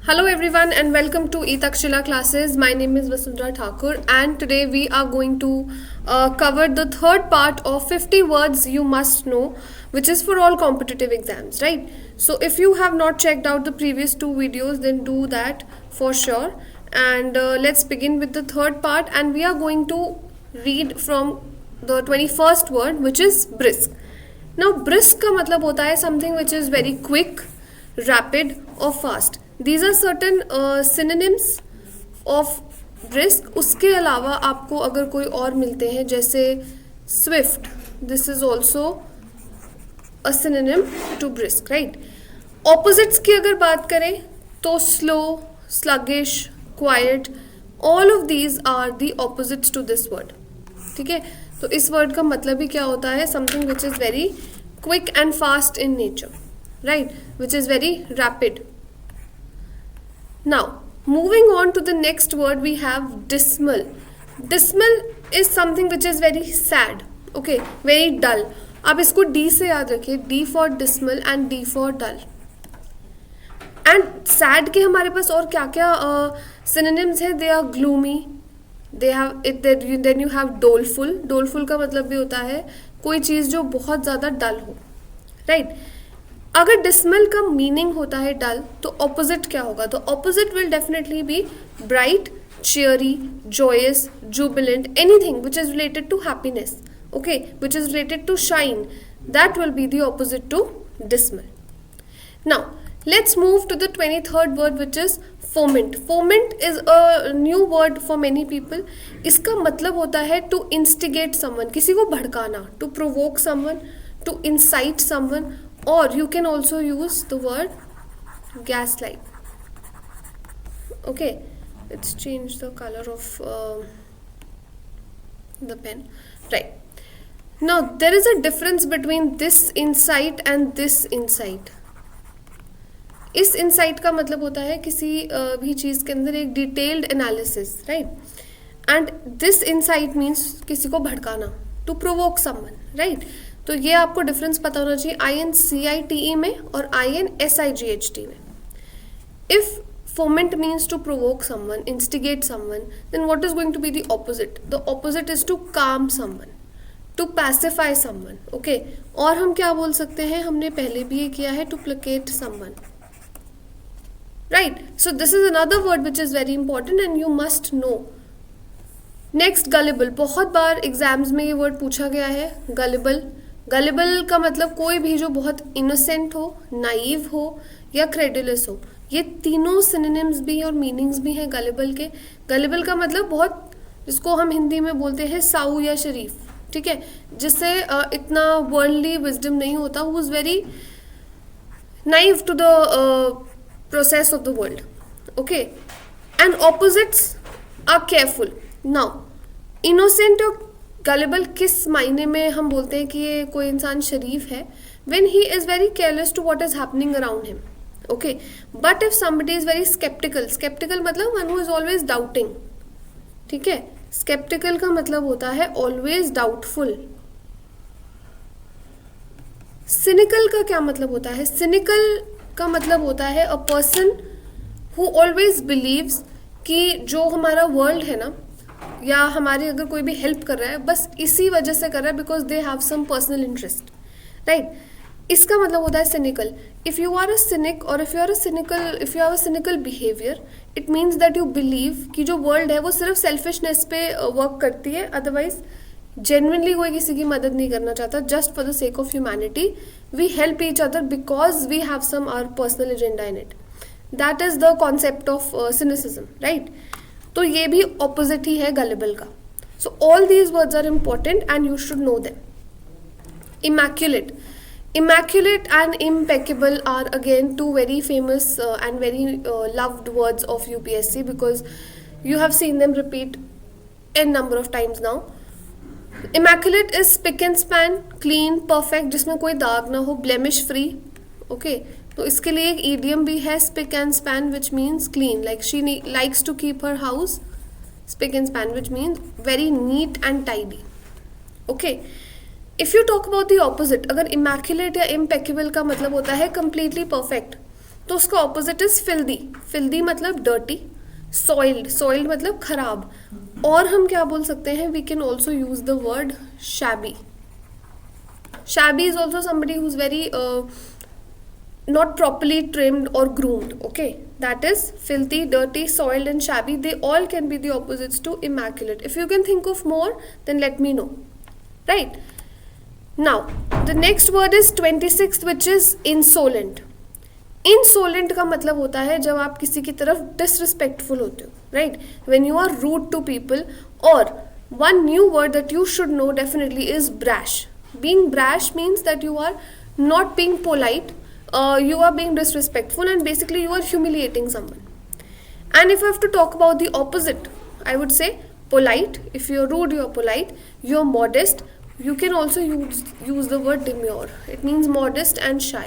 Hello everyone and welcome to Etakshila classes. My name is Vasundhara Thakur and today we are going to cover the third part of 50 words you must know, which is for all competitive exams, right? So if you have not checked out the previous two videos, then do that for sure. And let's begin with the third part, and we are going to read from the 21st word, which is brisk. Now brisk का मतलब होता है something which is very quick, rapid or fast. These are certain synonyms of brisk. उसके अलावा आपको अगर कोई और मिलते हैं जैसे swift, this is also a synonym to brisk, right? Opposites की अगर बात करें तो slow, sluggish, quiet, all of these are the opposites to this word. ठीक है, तो इस वर्ड का मतलब ही क्या होता है? Something which is very quick and fast in nature, right? Which is very rapid. Now, moving on to the next word, we have dismal. Dismal is something which is very sad, okay, very dull. आप इसको D से याद रखिए, D for dismal and D for dull. And sad के हमारे पास और क्या क्या synonyms है? They are gloomy. They have it. Then you have doleful. Doleful का मतलब भी होता है कोई चीज़ जो बहुत ज़्यादा dull हो, right? अगर डिसमल का मीनिंग होता है डल, तो ऑपोजिट क्या होगा? तो opposite will definitely be bright, cheery, joyous, jubilant, anything which is related to happiness, okay, which is related to shine, that will be the opposite to dismal. Now let's move to the 23rd word, which is foment. Foment is a new word for many people. इसका मतलब होता है to instigate someone, किसी को भड़काना, to provoke someone, to incite someone, or you can also use the word gaslight. Okay, let's change the color of the pen. Right, now there is a difference between this insight and this insight. इस insight का मतलब होता है किसी भी चीज़ के अंदर एक detailed analysis, right? And this insight means किसी को भड़काना, to provoke someone, right? तो ये आपको डिफरेंस पता होना चाहिए INCITE में और INSIGHT में. If foment means to provoke someone, instigate someone, then what is going to be the opposite? The opposite is to calm someone, to pacify someone, okay? और हम क्या बोल सकते हैं? हमने पहले भी ये किया है, to placate someone, right? So this is another word which is very important and you must know. Next gullible. बहुत बार एग्जाम्स में ये वर्ड पूछा गया है, गलिबल. गलिबल का मतलब कोई भी जो बहुत इनोसेंट हो, नाइव हो या क्रेडुलस हो. ये तीनों सिनोनिम्स भी हैं और मीनिंग्स भी हैं गलिबल के. गलिबल का मतलब बहुत, जिसको हम हिंदी में बोलते हैं साऊ या शरीफ, ठीक है, जिससे इतना वर्ल्डली विजडम नहीं होता, who is very naive to the process of the world, okay. And opposites are careful. Now innocent और गलिबल किस मायने में हम बोलते हैं कि ये कोई इंसान शरीफ है? When he is very careless to what is happening around him, okay. But if somebody is very sceptical, sceptical मतलब one who is always doubting, ठीक है. स्केप्टिकल का मतलब होता है ऑलवेज डाउटफुल. सिनिकल का क्या मतलब होता है? सिनिकल का मतलब होता है a person who always believes कि जो हमारा वर्ल्ड है ना, या हमारी अगर कोई भी हेल्प कर रहा है, बस इसी वजह से कर रहा है because they have some personal interest, right. इसका मतलब होता है cynical. If you are a cynic और if you have a cynical behaviour, it means that you believe कि जो वर्ल्ड है वो सिर्फ सेल्फिशनेस पे वर्क करती है, अदरवाइज जेन्युइनली कोई किसी की मदद नहीं करना चाहता. Just for the sake of humanity we help each other because we have some our personal agenda in it. That is the concept of cynicism, right. तो ये भी ऑपोजिट ही है गलिबल का. So all these words are important and you should know them. Immaculate. Immaculate and impeccable are again two very famous and very loved words of UPSC because you have seen them repeat n number of times now. Immaculate is spick and span, clean, perfect, जिसमें कोई दाग ना हो, blemish free, okay. तो इसके लिए एक idiom भी है, spick and span, which means clean. Like she likes to keep her house spick and span, which means very neat and tidy, okay. If you talk about the opposite, अगर immaculate या इम्पेक्केबल का मतलब होता है completely perfect, तो उसका opposite is filthy. Filthy मतलब dirty. Soiled, soiled मतलब खराब. और हम क्या बोल सकते हैं, we can also use the word shabby. Shabby is also somebody who's very not properly trimmed or groomed. Okay, that is filthy, dirty, soiled and shabby. They all can be the opposites to immaculate. If you can think of more, then let me know. Right, now the next word is 26th, which is insolent. Insolent का मतलब होता है जब आप किसी की तरफ disrespectful होते हो, right, when you are rude to people. और one new word that you should know definitely is brash. Being brash means that you are not being polite, you are being disrespectful, and basically you are humiliating someone. And if I have to talk about the opposite, I would say polite. If you're rude, you're polite. You're modest. You can also use the word demure. It means modest and shy.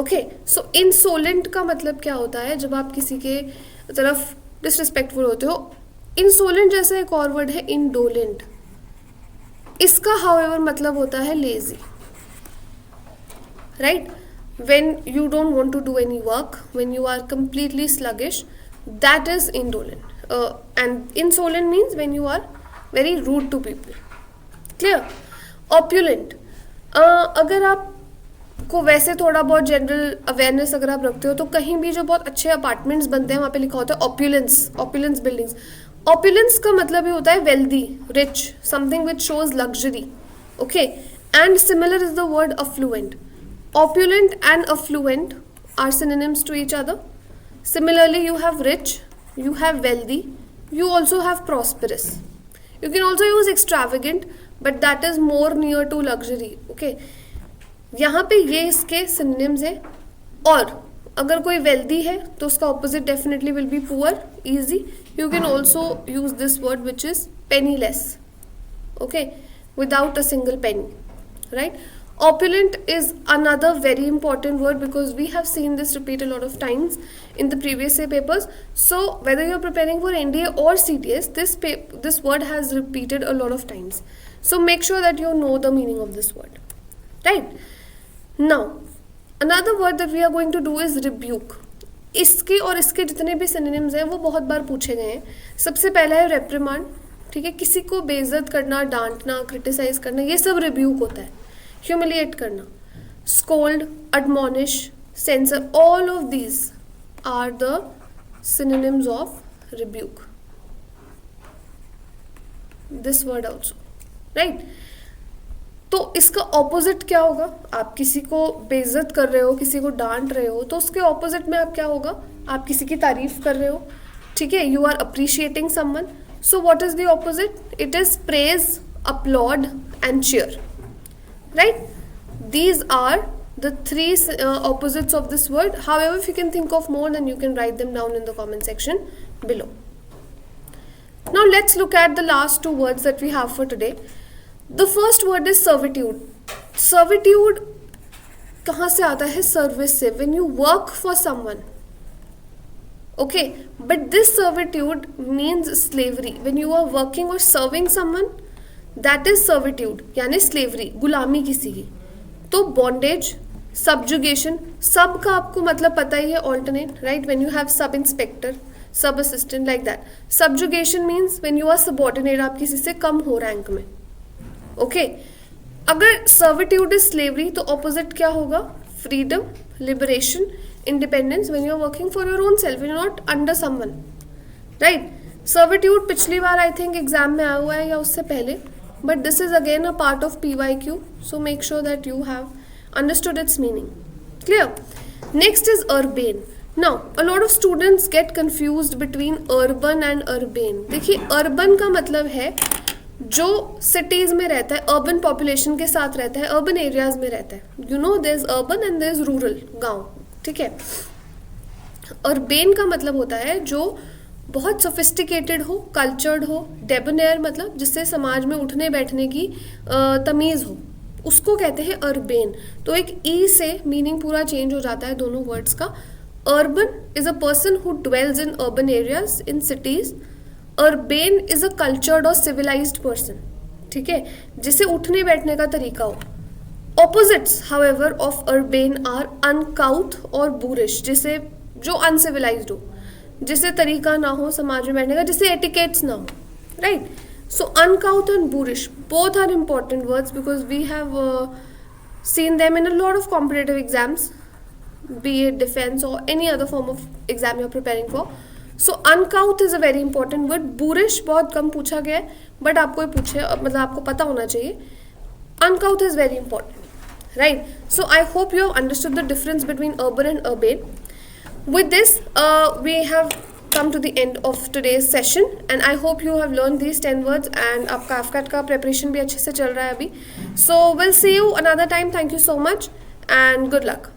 Okay, so insolent का मतलब क्या होता है, जब आप किसी के तरफ डिसरिस्पेक्टफुल होते हो. इंसोलेंट जैसा एक और वर्ड है इंडोलेंट. इसका however मतलब होता है lazy. Right, when you don't want to do any work, when you are completely sluggish, that is indolent. And insolent means when you are very rude to people. Clear? Opulent, अगर आप को वैसे थोड़ा बहुत general awareness अगर आप रखते हो तो कहीं भी जो बहुत अच्छे अपार्टमेंट्स बनते हैं वहाँ पे लिखा होता है ऑप्यूलेंस, ऑप्यूलेंस बिल्डिंग्स. ऑप्यूलेंस का मतलब ही होता है wealthy, rich, something which shows luxury. Okay, and similar is the word affluent. Opulent and affluent are synonyms to each other. Similarly, you have rich, you have wealthy, you also have prosperous. You can also use extravagant, but that is more near to luxury. Okay, यहाँ पे ये इसके synonyms है. और अगर कोई wealthy है तो उसका opposite definitely will be poor, easy. You can also use this word which is penniless. Okay, without a single penny, right? Opulent is another very important word because we have seen this repeat a lot of times in the previous year papers. So whether you're preparing for NDA or CTS, this word has repeated a lot of times. So make sure that you know the meaning of this word. Right? Now, another word that we are going to do is rebuke. इसके और इसके जितने भी synonyms हैं वो बहुत बार पूछे गए हैं. सबसे पहला है reprimand. ठीक है, किसी को बेइज्जत करना, डांटना, क्रिटिसाइज करना, ये सब रिब्यूक होता है. Humiliate करना. Scold, admonish, censor, all of these are the synonyms of rebuke. This word also, right? तो इसका ऑपोजिट क्या होगा? आप किसी को बेइज्जत कर रहे हो, किसी को डांट रहे हो, तो उसके ऑपोजिट में आप क्या होगा? आप किसी की तारीफ कर रहे हो, ठीक है, you are appreciating someone. So what is the opposite? It is praise, applaud and cheer. Right? These are the three opposites of this word. However, if you can think of more, then you can write them down in the comment section below. Now let's look at the last two words that we have for today. The first word is servitude. Servitude कहाँ से आता है? Service से. When you work for someone. Okay, but this servitude means slavery. When you are working or serving someone, that is servitude, यानी slavery, गुलामी किसी की. तो बॉन्डेज, सब्जुगेशन, सब का आपको मतलब पता ही है, alternate, right? When you have sub inspector, sub assistant, like that. Subjugation means when you are subordinate, आप किसी से कम हो रैंक में. ओके, अगर सर्विट्यूड इज स्लेवरी तो ऑपोजिट क्या होगा? Freedom, liberation, independence. When you are working for your own self, you are not under someone, right? Servitude पिछली बार आई थिंक एग्जाम में आया हुआ है या उससे पहले, but this is again a part of PYQ, so make sure that you have understood its meaning. Clear? Next is urbane. Now a lot of students get confused between urban and urbane. देखिए, urban का मतलब है जो cities में रहता है, urban population के साथ रहता है, urban areas में रहता है. You know there is urban and there is rural, गाँव, ठीक है. urbane का मतलब होता है जो बहुत सोफिस्टिकेटेड हो, कल्चर्ड हो, डेबोनेयर मतलब जिससे समाज में उठने बैठने की तमीज़ हो, उसको कहते हैं अर्बेन. तो एक ई से मीनिंग पूरा चेंज हो जाता है दोनों वर्ड्स का. Urban is a person who dwells in urban areas, in cities. Urbane is a cultured और सिविलाइज्ड पर्सन, ठीक है, जिसे उठने बैठने का तरीका हो. Opposites however of urbane are uncouth और बूरिश, जिसे जो अनसिविलाइज्ड हो, जिसे तरीका ना हो समाज में बैठने का, जिसे एटिकेट्स ना हो, right. So uncouth and boorish both are important words because we have seen them in a lot of competitive exams, be it defense or any other form of exam you're preparing for. So uncouth is a very important word. Boorish बहुत कम पूछा गया है, but आपको ये पूछे मतलब आपको पता होना चाहिए. Uncouth is very important, right? So I hope you have understood the difference between urban and urbane. With this, we have come to the end of today's session, and I hope you have learned these 10 words, and आपका AFCAT का preparation भी अच्छे से चल रहा है अभी. So we'll see you another time. Thank you so much and good luck.